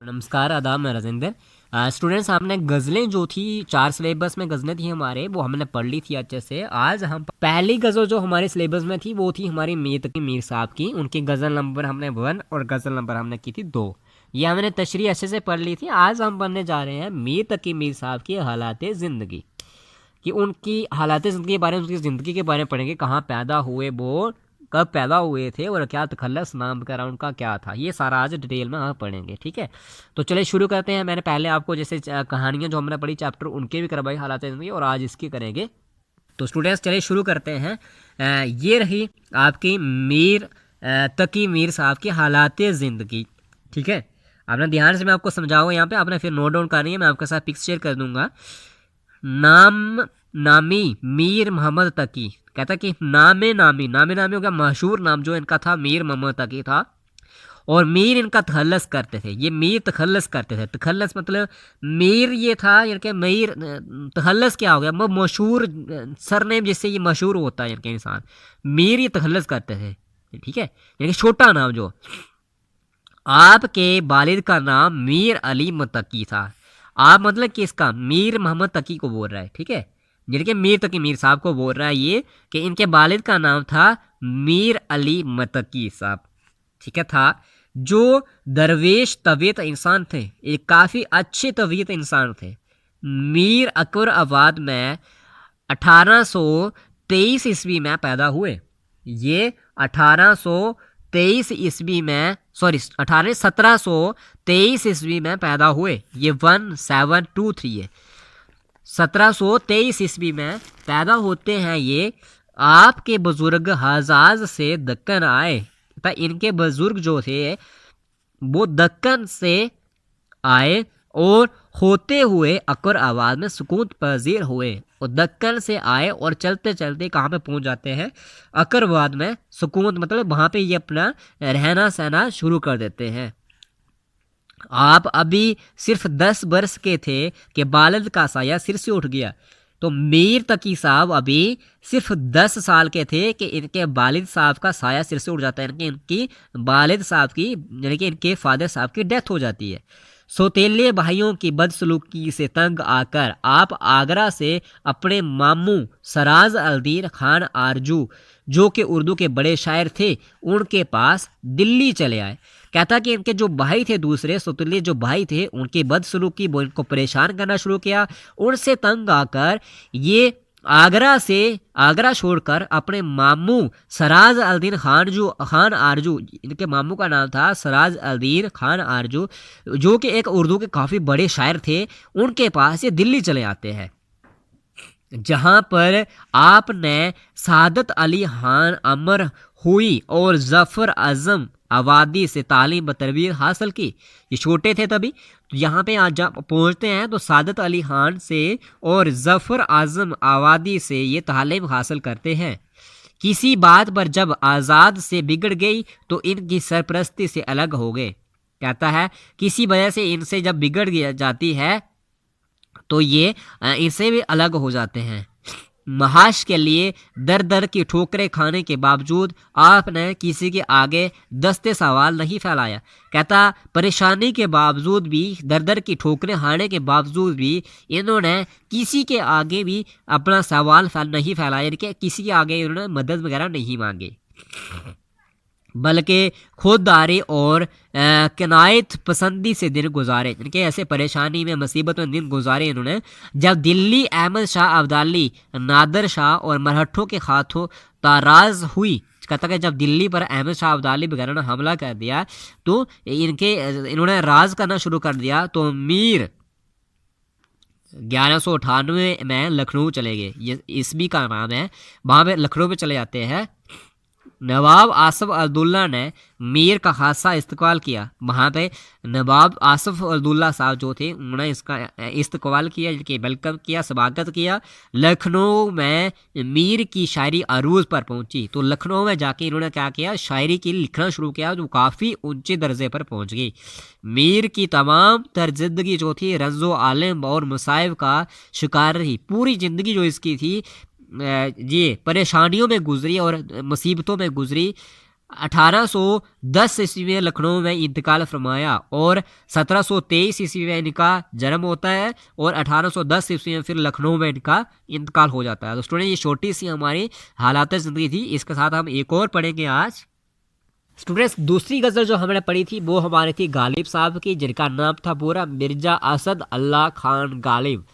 नमस्कार, आदाब, मैं राजेंद्र। स्टूडेंट्स, हमने गज़लें जो थी 4 सिलेबस में गज़लें थी हमारे, वो हमने पढ़ ली थी अच्छे से। आज हम पहली गज़ल जो हमारे सिलेबस में थी वो थी हमारी मीर तकी मीर साहब की। उनकी गज़ल नंबर हमने 1 और गज़ल नंबर हमने की थी 2। ये हमने तशरीह अच्छे से पढ़ ली थी। आज हम पढ़ने जा रहे हैं मीर तकी मीर साहब की हालात ज़िंदगी, कि उनकी हालात ज़िंदगी के बारे में, उनकी ज़िंदगी के बारे में पढ़ेंगे। कहाँ पैदा हुए वो, कब पैदा हुए थे, और क्या तखल्लुस नाम वगैरह उनका क्या था, ये सारा आज डिटेल में हम पढ़ेंगे। ठीक है, तो चलिए शुरू करते हैं। मैंने पहले आपको जैसे कहानियाँ जो हमने पढ़ी चैप्टर उनके भी करवाई हालात ज़िंदगी, और आज इसकी करेंगे। तो स्टूडेंट्स चलिए शुरू करते हैं। ये रही आपकी मीर तकी मीर साहब की हालात ज़िंदगी। ठीक है, आपने ध्यान से मैं आपको समझाऊँ, यहाँ पे आपने फिर नोट डाउन करनी है, मैं आपके साथ पिक्स शेयर कर दूंगा। नामी मीर मोहम्मद तकी, कहता कि नामे नामी हो गया मशहूर नाम जो इनका था, मीर मोहम्मद तकी था। और मीर इनका तखल्लस करते थे, ये मीर तखल्लस करते थे। तखल्लस मतलब मीर ये था, यानी मीर तखल्लस क्या हो गया, मशहूर सरनेम जिससे ये मशहूर होता है इनके इंसान, मीर ये तखल्लस करते थे। ठीक है, यानी छोटा नाम जो। आपके वालिद का नाम मीर अली मतकी था। आप मतलब किसका, मीर मोहम्मद तकी को बोल रहा है। ठीक है, जिनके मीर तकी मीर साहब को बोल रहा है ये, कि इनके वालिद का नाम था मीर अली मतकी साहब। ठीक है, था जो दरवेश तबीयत इंसान थे, एक काफ़ी अच्छे तबीयत इंसान थे। मीर अकबर आबाद में 1823 ईस्वी में पैदा हुए। ये 1823 ईस्वी में, सॉरी 1723 ईस्वी में पैदा हुए। ये 1723 है, 1723 ईस्वी में पैदा होते हैं ये। आपके बुजुर्ग हजाज से दक्कन आए, तो इनके बुजुर्ग जो थे वो दक्कन से आए और होते हुए अकबर आबाद में सुकून पजीर हुए। और दक्कन से आए और चलते चलते कहाँ पे पहुँच जाते हैं, अकबराबाद में। सुकून मतलब वहाँ पे ये अपना रहना सहना शुरू कर देते हैं। आप अभी सिर्फ 10 वर्ष के थे कि वालिद का साया सिर से उठ गया। तो मीर तकी साहब अभी सिर्फ 10 साल के थे कि इनके वालिद साहब का साया सिर से उठ जाता है, इनकी वालिद साहब की, यानी कि इनके फादर साहब की डेथ हो जाती है। सौतेले भाइयों की बदसलूकी से तंग आकर आप आगरा से अपने मामू सराज अलदीन खान आरजू, जो कि उर्दू के बड़े शायर थे, उनके पास दिल्ली चले आए। कहता कि इनके जो भाई थे, दूसरे सौतेले जो भाई थे, उनकी बदसलूकी, वो इनको परेशान करना शुरू किया। उनसे तंग आकर ये आगरा छोड़कर अपने मामू सराज अलदीन खान आरजू, इनके मामू का नाम था सराज अलदीन खान आरजू, जो कि एक उर्दू के काफ़ी बड़े शायर थे, उनके पास ये दिल्ली चले आते हैं। जहाँ पर आपने सादत अली खान अमर हुई और जफ़र आज़म आबादी से तालीम व तरबियत हासिल की। ये छोटे थे तभी। तो यहाँ पे आज जब पहुँचते हैं तो सादत अली खान से और जफ़र आज़म आबादी से ये तालीम हासिल करते हैं। किसी बात पर जब आज़ाद से बिगड़ गई तो इनकी सरपरस्ती से अलग हो गए। कहता है किसी वजह से इनसे जब बिगड़ जाती है तो ये इनसे भी अलग हो जाते हैं। महाश के लिए दर दर की ठोकरें खाने के बावजूद आपने किसी के आगे दस्ते सवाल नहीं फैलाया। कहता परेशानी के बावजूद भी, दर दर की ठोकरें खाने के बावजूद भी इन्होंने किसी के आगे भी अपना सवाल नहीं फैलाया, यानी कि किसी के आगे इन्होंने मदद वगैरह नहीं मांगी, बल्कि खुददारी और किनायत पसंदी से दिन गुजारे। इनके ऐसे परेशानी में, मुसीबत में दिन गुजारे इन्होंने। जब दिल्ली अहमद शाह अब्दाली, नादर शाह और मराठों के हाथों ताराज हुई, कहता कि जब दिल्ली पर अहमद शाह अब्दाली वगैरह ने हमला कर दिया तो इन्होंने राज करना शुरू कर दिया। तो मीर 1198 में लखनऊ चले गए, ये ईस्वी का नाम है। वहाँ पे लखनऊ पे चले जाते हैं। नवाब आसफ अब्दुल्ला ने मीर का खासा इस्तकबाल किया। वहाँ पे नवाब आसफ अब्दुल्ला साहब जो थे, उन्होंने इसका इस्तकबाल किया, इनकी वेलकम किया, स्वागत किया। लखनऊ में मीर की शायरी अरूज पर पहुंची। तो लखनऊ में जाके इन्होंने क्या किया, शायरी की लिखना शुरू किया, जो काफ़ी ऊंचे दर्जे पर पहुंच गई। मीर की तमाम तर जिंदगी जो थी रंजो आलम और मुसाइब का शिकार रही। पूरी ज़िंदगी जो इसकी थी ये परेशानियों में गुजरी और मुसीबतों में गुजरी। 1810 ईस्वी में लखनऊ में इंतकाल फरमाया और 1723 ईस्वी में इनका जन्म होता है और 1810 ईस्वी में फिर लखनऊ में इनका इंतकाल हो जाता है। तो स्टूडेंट ये छोटी सी हमारी हालात ज़िंदगी थी। इसके साथ हम एक और पढ़ेंगे आज। स्टूडेंट्स दूसरी गज़ल जो हमने पढ़ी थी वो हमारी थी गालिब साहब की, जिनका नाम था पूरा मिर्ज़ा असद अल्लाह खान गालिब।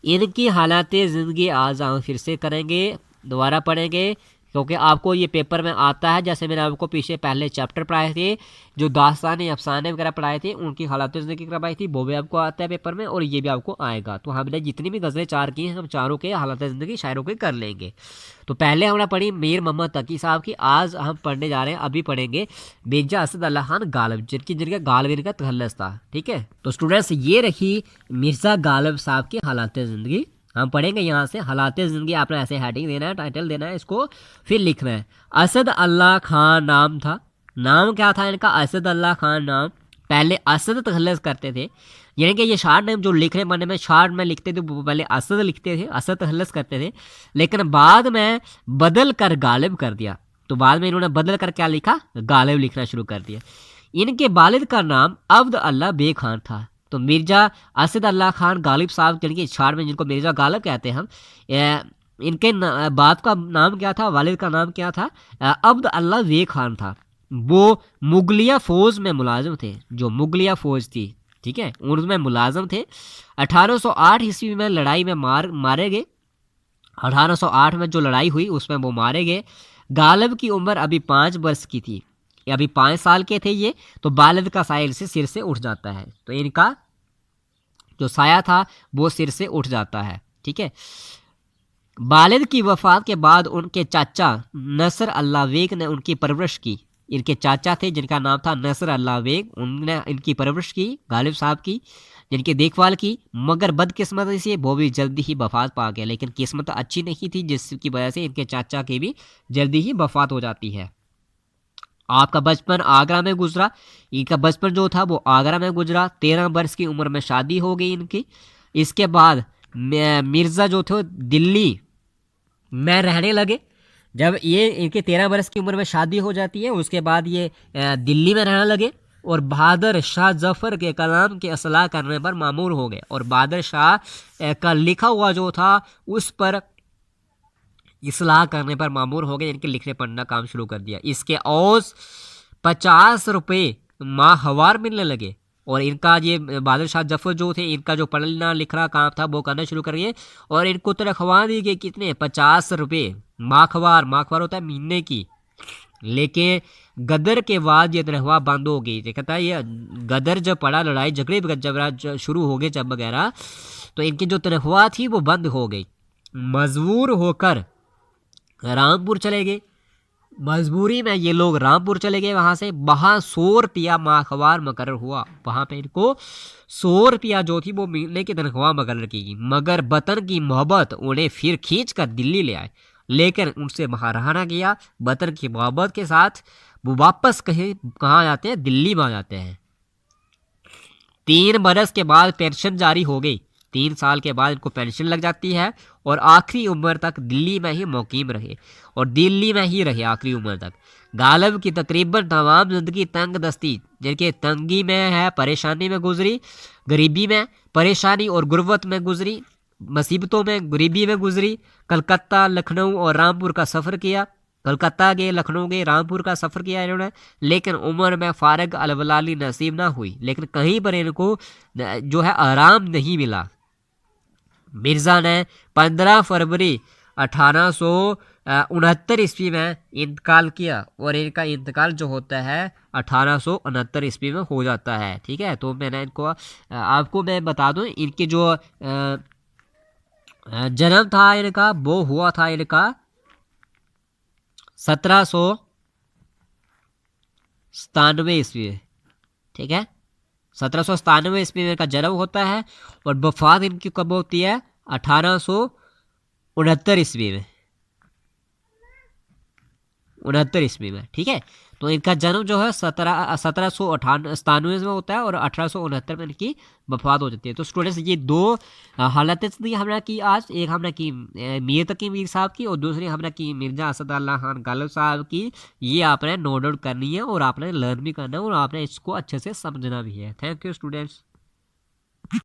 इनकी हालात ज़िंदगी आज हम फिर से करेंगे, दोबारा पढ़ेंगे, क्योंकि आपको ये पेपर में आता है। जैसे मैंने आपको पीछे पहले चैप्टर पढ़ाए थे, जो दास्तान अफसाने वगैरह पढ़ाए थे, उनकी हालात ज़िंदगी करवाई थी, वो भी आपको आता है पेपर में और ये भी आपको आएगा। तो हमने जितनी भी गज़लें चार की हैं, हम चारों के हालात ज़िंदगी शायरों के कर लेंगे। तो पहले हमने पढ़ी मीर मोहम्मद तकी साहब की, आज हम पढ़ने जा रहे हैं, अभी पढ़ेंगे मिर्ज़ा असद अल्लाह खान गालिब, जिनका गालिब का तखल्लुस था। ठीक है, तो स्टूडेंट्स ये रखी मिर्ज़ा गालिब साहब की हालात ज़िंदगी। हम पढ़ेंगे यहाँ से हालात ज़िंदगी। आपने ऐसे हेडिंग देना है, टाइटल देना है, इसको फिर लिखना है। असद अल्लाह खान नाम था। नाम क्या था इनका? असद अल्लाह खान नाम। पहले असद तखल्लुस करते थे, यानी कि ये शार्ट नेम जो लिखने पढ़ने में शार्ट में लिखते थे, वो पहले असद लिखते थे, असद तखल्लुस करते थे, लेकिन बाद में बदल कर गालिब कर दिया। तो बाद में इन्होंने बदल कर क्या लिखा? गालिब लिखना शुरू कर दिया। इनके वालिद का नाम अब्द अल्लाह बे खान था। तो मिर्ज़ा असद अल्लाह खान गालिब साहब जिनकी छाड़ में जिनको मिर्ज़ा गालिब कहते हैं हम, इनके बाप का नाम क्या था, वालिद का नाम क्या था? अब्द अल्लाह वे खान था। वो मुगलिया फ़ौज में मुलाजिम थे, जो मुगलिया फ़ौज थी, ठीक है, उनमें मुलाजिम थे। 1808 ईस्वी में लड़ाई में मारे गए। 1808 में जो लड़ाई हुई उसमें वो मारे गए। गालिब की उम्र अभी 5 वर्ष की थी, अभी 5 साल के थे ये। तो वालिद का साया से सिर से उठ जाता है, तो इनका जो साया था वो सिर से उठ जाता है। ठीक है, वालिद की वफ़ात के बाद उनके चाचा नसर अल्लाह बेग ने उनकी परवरिश की। इनके चाचा थे जिनका नाम था नसर अल्लाह बेग, उन्होंने इनकी परवरिश की, गालिब साहब की, जिनकी देखभाल की। मगर बदकिस्मती से वो भी जल्दी ही वफ़ात पा गया, लेकिन किस्मत अच्छी नहीं थी, जिसकी वजह से इनके चाचा की भी जल्दी ही वफ़ात हो जाती है। आपका बचपन आगरा में गुजरा। इनका बचपन जो था वो आगरा में गुजरा। 13 वर्ष की उम्र में शादी हो गई इनकी। इसके बाद मिर्ज़ा जो थे दिल्ली में रहने लगे। जब ये इनके 13 वर्ष की उम्र में शादी हो जाती है, उसके बाद ये दिल्ली में रहने लगे और बहादुर शाह जफ़र के कलाम के असलाह करने पर मामूर हो गए। और बहादुर शाह का लिखा हुआ जो था उस पर इसलाह करने पर मामूर हो गए, इनके लिखने पढ़ना काम शुरू कर दिया। इसके औस 50 रुपये माहवार मिलने लगे। और इनका ये बहादुर शाह जफर जो थे, इनका जो पढ़ना लिखना काम था वो करना शुरू करिए। और इनको तनख्वाह दी गई कितने? 50 रुपये माखवार। माखवार होता है महीने की। लेकिन गदर के बाद ये तनख्वाह बंद हो गई। कहता है ये गदर जब पड़ा, लड़ाई झगड़े जब शुरू हो गए जब वगैरह, तो इनकी जो तनख्वाह थी वो बंद हो गई। मजबूर होकर रामपुर चले गए। मजबूरी में ये लोग रामपुर चले गए। वहाँ से वहाँ 100 रुपया माहवार मुकर्रर हुआ। वहाँ पे इनको 100 रुपया जो थी वो महीने की तनख्वाह मुकर्रर की गई। मगर वतन की मोहब्बत उन्हें फिर खींच कर दिल्ली ले आए, लेकिन उनसे वहाँ रहना किया। वतन की मोहब्बत के साथ वो वापस कहाँ जाते हैं? दिल्ली में आ जाते हैं। 3 बरस के बाद पेंशन जारी हो गई। 3 साल के बाद इनको पेंशन लग जाती है और आखिरी उम्र तक दिल्ली में ही मुकीम रहे और दिल्ली में ही रहे आखिरी उम्र तक। गालिब की तकरीबन तमाम ज़िंदगी तंग दस्ती, जिनके तंगी में है, परेशानी में गुजरी, गरीबी में, परेशानी और गुर्बत में गुजरी, मुसीबतों में, गरीबी में गुजरी। कलकत्ता, लखनऊ और रामपुर का सफ़र किया। कलकत्ता गए, लखनऊ गए, रामपुर का सफ़र किया इन्होंने, लेकिन उम्र में फ़ारग अलवलाली नसीब ना हुई। लेकिन कहीं पर इनको जो है आराम नहीं मिला। मिर्ज़ा ने 15 फरवरी 1869 ईस्वी में इंतकाल किया और इनका इंतकाल जो होता है 1869 ईस्वी में हो जाता है। ठीक है, तो मैंने इनको आपको मैं बता दूं, इनके जो जन्म था इनका वो हुआ था इनका 1797 ईस्वी में। ठीक है, 1797 ईस्वी में इनका जन्म होता है और वफात इनकी कब होती है? 1869 ईस्वी में। 69 ईस्वी में। ठीक है, तो इनका जन्म जो है 1797 में होता है और 1869 में इनकी वफात हो जाती है। तो स्टूडेंट्स ये दो हालतें थी हमने की आज, एक हमने की मीर तकी मीर साहब की और दूसरी हमने की मिर्जा असद अल्लाह खान गालिब साहब की। ये आपने नोट आउट करनी है और आपने लर्न भी करना है और आपने इसको अच्छे से समझना भी है। Thank you students.